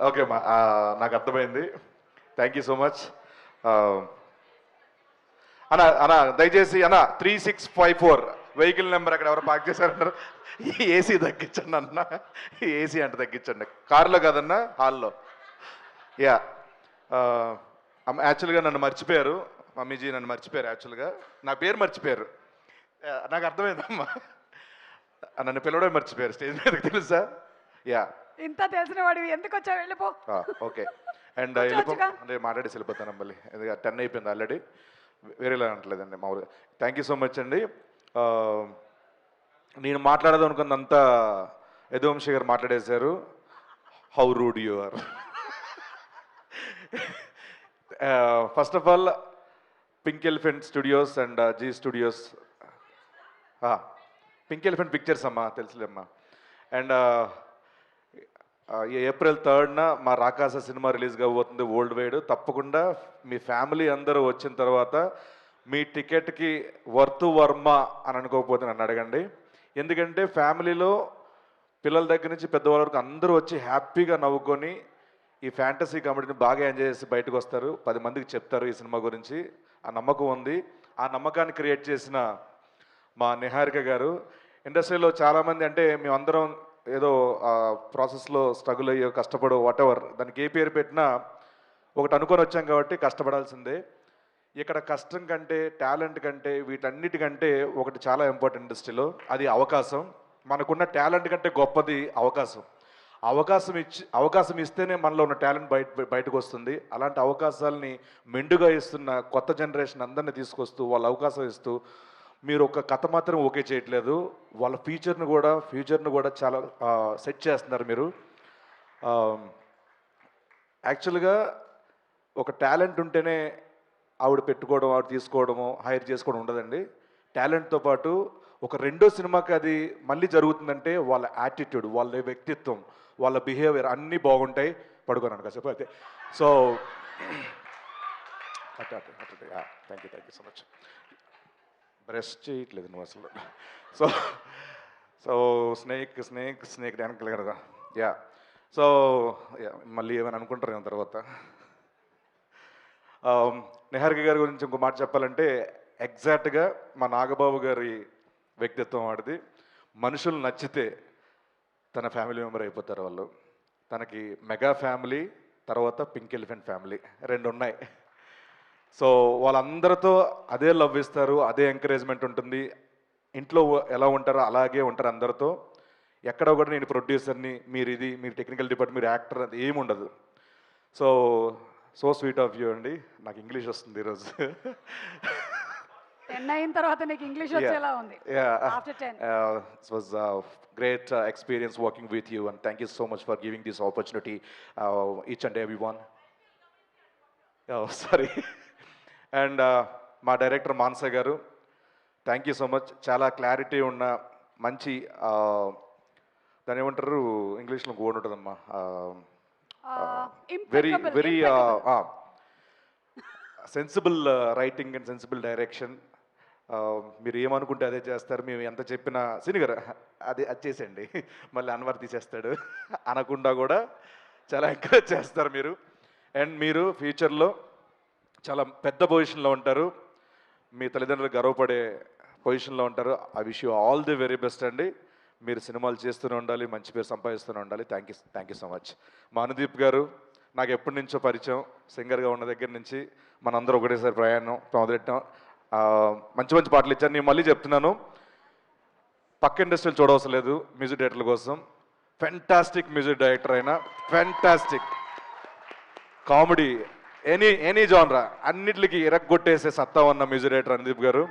Okay అమ్మా, నాకు అర్థమైంది. Thank you so much. అన్న అన్న దయచేసి అన్న 3654 వెహికల్ నెంబర్ అక్కడ ఎవరు పార్క్ చేశారంటారు. ఈ ఏసీ తగ్గించండి అన్న, ఈ ఏసీ అంటే తగ్గించండి. కారులో కాదన్నా, హాల్లో. యా, యాక్చువల్గా నన్ను మర్చిపోయారు, మమ్మీజీ నన్ను మర్చిపోయారు. యాక్చువల్గా నా పేరు మర్చిపోయారు. నాకు అర్థమైందమ్మా, నన్ను పిలవడం మర్చిపోయారు స్టేజ్ మీదకి, తెలుసా? యా, ఇంత తెలిసిన వాడివి ఎందుకు వచ్చావు? వెళ్ళిపో. ఓకే. అండ్ వెళ్ళిపో అంటే మాట్లాడేసి వెళ్ళిపోతాను మళ్ళీ, ఎందుకంటే 10 అయిపోయింది ఆల్రెడీ. వేరేలా అంటలేదండి మామూలుగా. థ్యాంక్ యూ సో మచ్ అండి. నేను మాట్లాడదాం అనుకున్నంత యదువంశీ గారు మాట్లాడేశారు. How rude you are. First of all pink elephant studios and Zee studios, pink elephant pictures అమ్మా, తెలుసులేమ్మా. అండ్ ఏప్రిల్ 3న మా రాకాస సినిమా రిలీజ్ కాబోతుంది వరల్డ్ వైడ్. తప్పకుండా మీ ఫ్యామిలీ అందరూ వచ్చిన తర్వాత మీ టికెట్కి వర్త్ వర్మ అని అనుకోకపోతే నన్ను అడగండి. ఎందుకంటే ఫ్యామిలీలో పిల్లల దగ్గర నుంచి పెద్దవాళ్ళ వరకు అందరూ వచ్చి హ్యాపీగా నవ్వుకొని ఈ ఫ్యాంటసీ కామెడీని బాగా ఎంజాయ్ చేసి బయటకు వస్తారు, 10 మందికి చెప్తారు ఈ సినిమా గురించి. ఆ నమ్మకం ఉంది. ఆ నమ్మకాన్ని క్రియేట్ చేసిన మా నిహారిక గారు. ఇండస్ట్రీలో చాలామంది అంటే మేమందరం ఏదో ప్రాసెస్లో స్ట్రగుల్ అయ్యో కష్టపడో వాటెవర్, దానికి ఏ పేరు పెట్టినా ఒకటి అనుకొని వచ్చాం కాబట్టి కష్టపడాల్సిందే. ఇక్కడ కష్టం కంటే, టాలెంట్ కంటే, వీటన్నిటికంటే ఒకటి చాలా ఇంపార్టెంట్ ఇండస్ట్రీలో, అది అవకాశం. మనకున్న టాలెంట్ కంటే గొప్పది అవకాశం. అవకాశం ఇస్తేనే మనలో ఉన్న టాలెంట్ బయటకు వస్తుంది. అలాంటి అవకాశాలని మెండుగా ఇస్తున్న కొత్త జనరేషన్ అందరినీ తీసుకొస్తూ వాళ్ళ అవకాశం ఇస్తూ, మీరు ఒక కథ మాత్రం ఓకే చేయట్లేదు, వాళ్ళ ఫ్యూచర్ను కూడా చాలా సెట్ చేస్తున్నారు మీరు. యాక్చువల్గా ఒక టాలెంట్ ఉంటేనే ఆవిడ పెట్టుకోవడం, ఆవిడ తీసుకోవడము, హైర్ చేసుకోవడం ఉండదండి. టాలెంట్తో పాటు ఒక రెండో సినిమాకి అది మళ్ళీ జరుగుతుందంటే వాళ్ళ యాటిట్యూడ్, వాళ్ళ వ్యక్తిత్వం, వాళ్ళ బిహేవియర్ అన్నీ బాగుంటాయి. పడుకోనాను కాసేపు అయితే. So thank you so much. Breast చేయట్లేదు నువ్వు అసలు. సో సో స్నేక్ వెనకాల కదా. యా, సో మళ్ళీ ఏమైనా అనుకుంటారు ఏమో తర్వాత. నిహారిక గారి గురించి ఇంకో మాట చెప్పాలంటే, ఎగ్జాక్ట్గా మా నాగబాబు గారి వ్యక్తిత్వం వాడిది. మనుషులు నచ్చితే తన ఫ్యామిలీ మెంబర్ అయిపోతారు వాళ్ళు. తనకి మెగా ఫ్యామిలీ, తర్వాత పింక్ ఎలిఫెంట్ ఫ్యామిలీ, 2 ఉన్నాయి. సో వాళ్ళందరితో అదే లవ్ ఇస్తారు, అదే ఎంకరేజ్మెంట్ ఉంటుంది. ఇంట్లో ఎలా ఉంటారో అలాగే ఉంటారు అందరితో. ఎక్కడ కూడా నేను ప్రొడ్యూసర్ని, మీరు టెక్నికల్ డిపార్ట్మెంట్, మీరు యాక్టర్, అది ఏమి ఉండదు. సో స్వీట్ ఆఫ్ యూ అండి. నాకు ఇంగ్లీష్ వస్తుంది ఈరోజు. 10 అయిన తర్వాత నీకు ఇంగ్లీష్ వచ్చేలా ఉంది. After 10 it was a great experience working with you, and thank you so much for giving this opportunity, each and everyone. Sorry. And మా డైరెక్టర్ మానస గారు, థ్యాంక్ యూ సో మచ్. చాలా క్లారిటీ ఉన్న మంచి, దాని ఏమంటారు ఇంగ్లీష్లో గోడ్ ఉంటుందమ్మా, very sensible writing and sensible direction. మీరు ఏమనుకుంటే అదే చేస్తారు. మేము ఎంత చెప్పినా సినిగర్ అది చేసేయండి, మళ్ళీ అన్వర్ తీసేస్తాడు అనకుండా కూడా చాలా ఎంకరేజ్ చేస్తారు మీరు. అండ్ మీరు ఫ్యూచర్లో చాలా పెద్ద పొజిషన్లో ఉంటారు, మీ తల్లిదండ్రులు గర్వపడే పొజిషన్లో ఉంటారు. I wish you all the very best అండి. మీరు సినిమాలు చేస్తూనే ఉండాలి, మంచి పేరు సంపాదిస్తూనే ఉండాలి. Thank you so much. మా అనుదీప్ గారు నాకు ఎప్పటి నుంచో పరిచయం, సింగర్గా ఉన్న దగ్గర నుంచి మనందరూ ఒకటేసారి ప్రయాణం మొదలెట్టాం. మంచి మంచి పాటలు ఇచ్చాను. నేను మళ్ళీ చెప్తున్నాను, పక్క ఇండస్ట్రీలు చూడవలసిన లేదు మ్యూజిక్ డైరెక్టర్ల కోసం. ఫెంటాస్టిక్ మ్యూజిక్ డైరెక్టర్ అయినా, ఫెంటాస్టిక్ కామెడీ, ఎనీ జానరా అన్నిటికి ఇరగ్గొట్టేసే సత్తా ఉన్న మ్యూజిక్ డైరెక్టర్ అనుదీప్ గారు,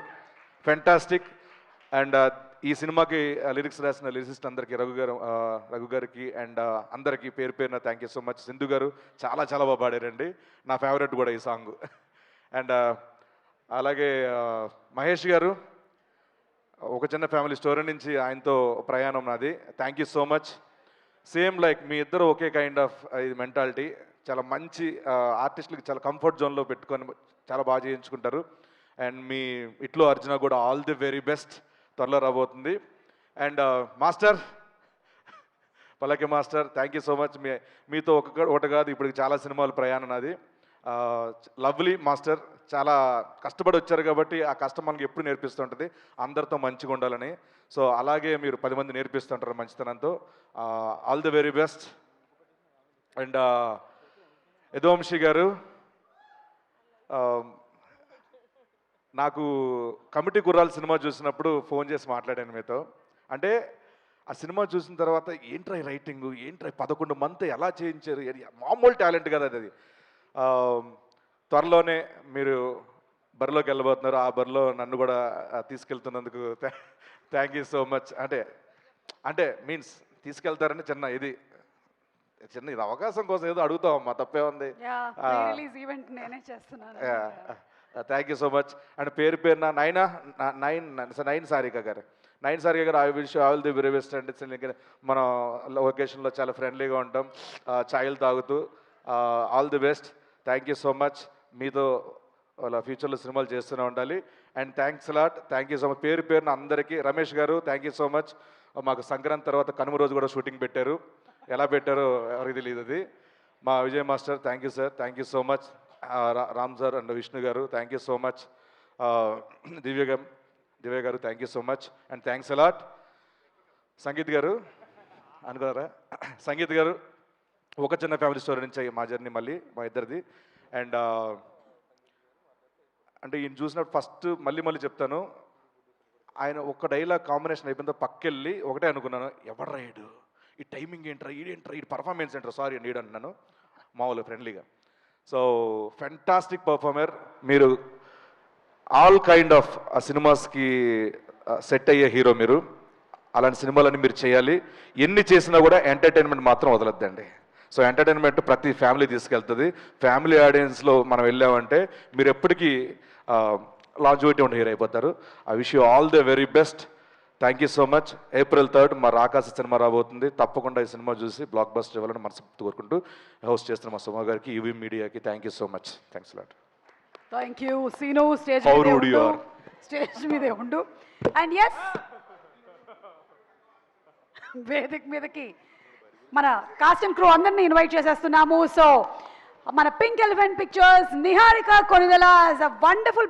ఫెంటాస్టిక్. అండ్ ఈ సినిమాకి లిరిక్స్ రాసిన లిరిసిస్ట్ అందరికీ, రఘు గారికి అండ్ అందరికీ పేరు పేరున thank you so much. Sindhu గారు చాలా చాలా బాగా పాడారండి, నా ఫేవరెట్ కూడా ఈ సాంగ్. అండ్ అలాగే మహేష్ గారు, ఒక చిన్న ఫ్యామిలీ స్టోరీ నుంచి ఆయనతో ప్రయాణం నాది. Thank you so much. Same like మీ ఇద్దరు ఒకే కైండ్ ఆఫ్ ఇది మెంటాలిటీ. చాలా మంచి ఆర్టిస్టులకి చాలా కంఫర్ట్ జోన్లో పెట్టుకొని చాలా బాగా చేయించుకుంటారు. అండ్ మీ ఇట్లో అర్జున కూడా ఆల్ ది వెరీ బెస్ట్, త్వరలో రాబోతుంది. అండ్ మాస్టర్ పల్లకి master thank you so much. మీతో ఒకటి కాదు ఇప్పుడు చాలా సినిమాలు ప్రయాణం నాది. లవ్లీ మాస్టర్ చాలా కష్టపడి వచ్చారు కాబట్టి ఆ కష్టం మనకి ఎప్పుడు నేర్పిస్తుంటుంది అందరితో మంచిగా ఉండాలని. సో అలాగే మీరు 10 మంది నేర్పిస్తుంటారు మంచితనంతో. All the very best. And Yaduvamshi గారు, నాకు కమిటీ గుర్రాలు సినిమా చూసినప్పుడు ఫోన్ చేసి మాట్లాడాను మీతో. అంటే ఆ సినిమా చూసిన తర్వాత ఏంట్రా రైటింగ్, ఏంట్రా 11 మంత్ ఎలా చేయించారు, మామూలు టాలెంట్ కదా అది. త్వరలోనే మీరు బరిలోకి వెళ్ళబోతున్నారు. ఆ బరిలో నన్ను కూడా తీసుకెళ్తున్నందుకు థ్యాంక్ యూ సో మచ్. అంటే మీన్స్ తీసుకెళ్తారని చిన్న ఇది అవకాశం కోసం ఏదో అడుగుతామమ్మా, తప్పే ఉంది. రిలీజ్ ఈవెంట్ నేనే చేస్తున్నాను. Thank you so much. And పేరున నైన్ సారిక గారు, I wish all the very best. And మనం లొకేషన్లో చాలా ఫ్రెండ్లీగా ఉంటాం, ఛాయలు తాగుతూ. All the best. Thank you so much. మీతో వాళ్ళ ఫ్యూచర్లో సినిమాలు చేస్తూనే ఉండాలి. And thanks lot. Thank you so much. పేరున అందరికీ. రమేష్ గారు థ్యాంక్ యూ సో మచ్. మాకు సంక్రాంతి తర్వాత కనుమ రోజు కూడా షూటింగ్ పెట్టారు. ఎలా పెట్టారో ఎవరికి తెలియదు అది. మా Vijay master thank you sir, thank you so much. Ram sir and Vishnu గారు థ్యాంక్ యూ సో మచ్. దివ్య గారు thank you so much. And thanks a lot. Sangeet గారు అనుకున్నారా, సంగీత్ గారు ఒక చిన్న ఫ్యామిలీ స్టోరీ నుంచి మా జర్నీ మళ్ళీ మా ఇద్దరిది. అండ్ అంటే ఈయన చూసినప్పుడు ఫస్ట్ మళ్ళీ చెప్తాను, ఆయన ఒక డైలాగ్ కాంబినేషన్ అయిపోయిందో పక్కెళ్ళి ఒకటే అనుకున్నాను, ఎవరు రాయడు ఈ టైమింగ్ ఏంట్రా, ఈ పర్ఫార్మెన్స్ ఏంట్రా, సారీ అండి అంటున్నాను మామూలు ఫ్రెండ్లీగా. సో ఫెంటాస్టిక్ పర్ఫార్మర్ మీరు. ఆల్ కైండ్ ఆఫ్ సినిమాస్కి సెట్ అయ్యే హీరో మీరు. అలాంటి సినిమాలన్నీ మీరు చేయాలి. ఎన్ని చేసినా కూడా ఎంటర్టైన్మెంట్ మాత్రం వదలొద్దండి. సో ఎంటర్టైన్మెంట్ ప్రతి ఫ్యామిలీ తీసుకెళ్తుంది. ఫ్యామిలీ ఆడియన్స్లో మనం వెళ్ళామంటే మీరు ఎప్పటికీ లాంజివిటీ ఉన్న హీరో అయిపోతారు. I wish you all the very best. Thank you so much. April 3 మా రాకాశ సినిమా రాబోతుంది. తప్పకుండా ఈ సినిమా చూసి బ్లాక్ బస్టర్ ఇవ్వాలని మనస్ఫూర్తి కోరుకుంటూ హోస్ట్ చేస్తున్న మా సుమ గారికి, యూవీ మీడియాకి thank you so much. Thanks lot. Thank you Seenu. Stage మీదే ఉండు. అండ్ ఎస్, వేదిక మీదకి మన కాస్ట్ అండ్ క్రూ అందరినీ ఇన్వైట్ చేసేస్తున్నాము. సో మన పింక్ ఎలిఫెంట్ పిక్చర్స్ నిహారిక కొనిదెల, వండర్ఫుల్